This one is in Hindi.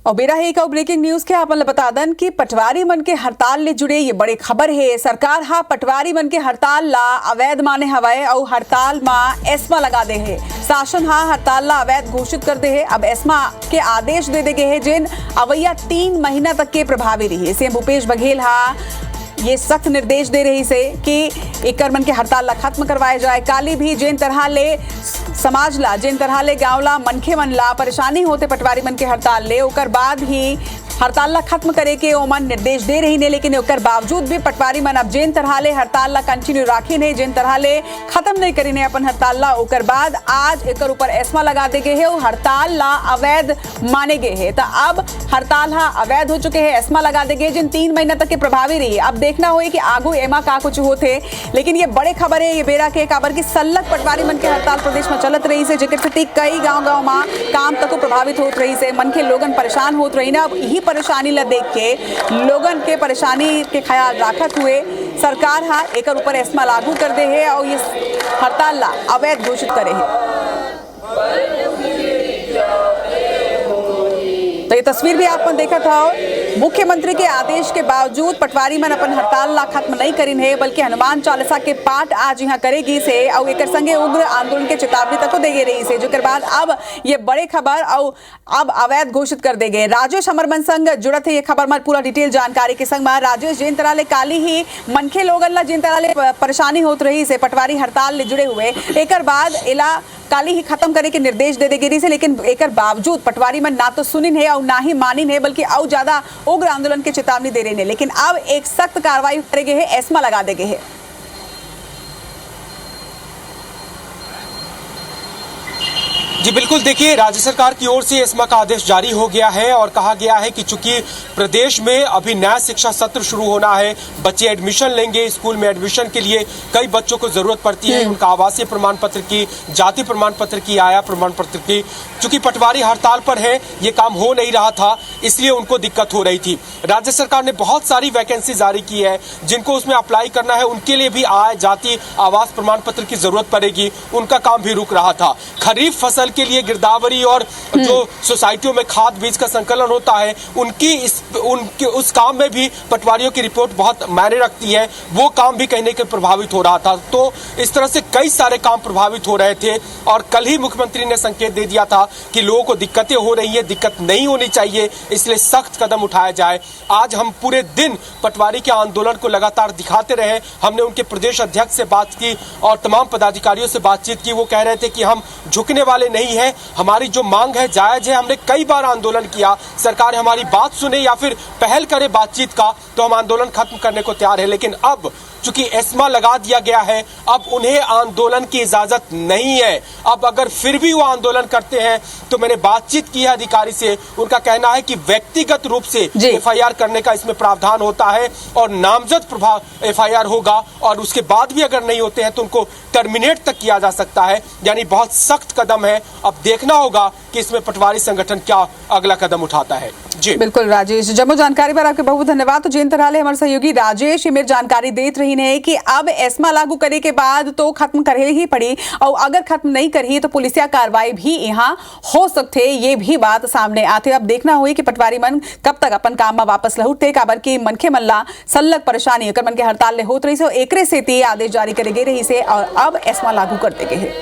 और बेरा है एक ब्रेकिंग न्यूज के आप बता दन कि पटवारी मन के हड़ताल ले जुड़े ये बड़े खबर है। सरकार हा पटवारी मन के हड़ताल ला अवैध माने हवाए और हड़ताल में एस्मा लगा दे है। शासन हा हड़ताल ला अवैध घोषित कर दे है। अब एस्मा के आदेश दे गए है जिन अवैया 3 महीना तक के प्रभावी रही। सीएम भूपेश बघेल हा ये सख्त निर्देश दे रही से कि एक मन के हड़ताल ला खत्म करवाए जाए। काली भी जिन तरह ले समाज ला जिन तरह ले गाँव ला मनखे मन ला परेशानी होते पटवारी मन के हड़ताल ले ओकर बाद ही हड़ताल ला खत्म करे के ओमन निर्देश दे रही ने। लेकिन ओकर बावजूद भी पटवारी मन अब जिन तरह ले हड़ताल ला कंटिन्यू राखी ने जिन तरह ले खत्म नहीं करी ने अपन हड़ताल ला ओकर बाद आज एक ऊपर एस्मा लगा दे गए है और हड़ताल ला अवैध माने गए है। तो अब हड़ताल हा अवैध हो चुके हैं, एस्मा लगा दे गए जिन 3 महीना तक के प्रभावी रही। अब देखना हो कि आगू एमा का कुछ होते। लेकिन ये बड़े खबर है ये बेरा के काबर की सल्लग पटवारी मन के हड़ताल प्रदेश में चलत रही से जेकर से कई गाँव में काम तक प्रभावित होत रही से मन के लोगन परेशान होत रही ना। अब यही परेशानी ला देख के लोगन के परेशानी के ख्याल रखत हुए सरकार हा एक ऊपर एस्मा लागू कर दे है और ये हड़ताल ला अवैध घोषित करे है। तो ये तस्वीर भी आपने देखा था। मुख्यमंत्री के आदेश के बावजूद पटवारी मन अपन हड़ताल ला खत्म नहीं करीन है बल्कि हनुमान चालीसा के पाठ आज यहाँ करेगी से और एक संगे उग्र आंदोलन के चेतावनी तक दे रही से जो बाद अब ये बड़े खबर और अब अवैध घोषित कर दे गए। राजेश हमर संग जुड़त है ये खबर में पूरा डिटेल जानकारी के संग में। राजेश जिन तरह ले काली ही मनखे लोगन ला जिन तरह ले परेशानी होत रही से पटवारी हड़ताल ले जुड़े हुए एक बाद इला काली ही खत्म करे के निर्देश दे गिरी से। लेकिन एक बावजूद पटवारी मन ना तो सुनिन है और ना ही मानिन है बल्कि और ज्यादा उग्र आंदोलन की चेतावनी दे रहे हैं। लेकिन अब एक सख्त कार्रवाई करेंगे है, एस्मा लगा देंगे है। जी बिल्कुल, देखिए राज्य सरकार की ओर से एस्मा का आदेश जारी हो गया है और कहा गया है कि चूंकि प्रदेश में अभी नया शिक्षा सत्र शुरू होना है, बच्चे एडमिशन लेंगे, स्कूल में एडमिशन के लिए कई बच्चों को जरूरत पड़ती है उनका आवासीय प्रमाण पत्र की, जाति प्रमाण पत्र की, आया प्रमाण पत्र की। चूंकि पटवारी हड़ताल पर है, ये काम हो नहीं रहा था इसलिए उनको दिक्कत हो रही थी। राज्य सरकार ने बहुत सारी वैकेंसी जारी की है, जिनको उसमें अप्लाई करना है उनके लिए भी आय, जाति, आवास प्रमाण पत्र की जरूरत पड़ेगी, उनका काम भी रुक रहा था। खरीफ फसल के लिए गिरदावरी और जो सोसाइटियों में खाद बीज का संकलन होता है उनके उस काम में भी पटवारियों की रिपोर्ट बहुत मायने रखती है, वो काम भी कहीं न कहीं प्रभावित हो रहा था। तो इस तरह से कई सारे काम प्रभावित हो रहे थे और कल ही मुख्यमंत्री ने संकेत दे दिया था कि लोगों को दिक्कतें हो रही है, दिक्कत नहीं होनी चाहिए, इसलिए सख्त कदम उठाया जाए। आज हम पूरे दिन पटवारी के आंदोलन को लगातार दिखाते रहे। हमने उनके प्रदेश अध्यक्ष से बात की और तमाम पदाधिकारियों से बातचीत की। वो कह रहे थे कि हम झुकने वाले नहीं है, हमारी जो मांग है जायज है। हमने कई बार आंदोलन किया, सरकार हमारी बात सुने या फिर पहल करे बातचीत का तो हम आंदोलन खत्म करने को तैयार है। लेकिन अब चूंकि एस्मा लगा दिया गया है, अब उन्हें आंदोलन की इजाजत नहीं है। अब अगर फिर भी वो आंदोलन करते हैं तो मैंने बातचीत की है अधिकारी से, उनका कहना है कि व्यक्तिगत रूप से एफआईआर करने का इसमें प्रावधान होता है और नामजद प्रभाव एफआईआर होगा और उसके बाद भी अगर नहीं होते हैं तो उनको टर्मिनेट तक किया जा सकता है। यानी बहुत सख्त कदम है। अब देखना होगा कि इसमें पटवारी संगठन क्या अगला कदम उठाता है। जी बिल्कुल राजेश, जम्मू जानकारी पर आपके बहुत धन्यवाद। तो जिन तरह हमारे सहयोगी राजेश मेरी जानकारी देते रही है कि अब एस्मा लागू करे के बाद तो खत्म करे ही पड़ी और अगर खत्म नहीं करी तो पुलिसिया कार्रवाई भी यहाँ हो सकते, ये भी बात सामने आते। अब देखना हुई कि पटवारी मन कब तक अपन काम में वापस लौटते काबर की मनखे मल्ला सल्लग परेशानी मन के हड़ताल ले होत रही से एकरे से आदेश जारी करे गए रही से और अब एस्मा लागू करते गए।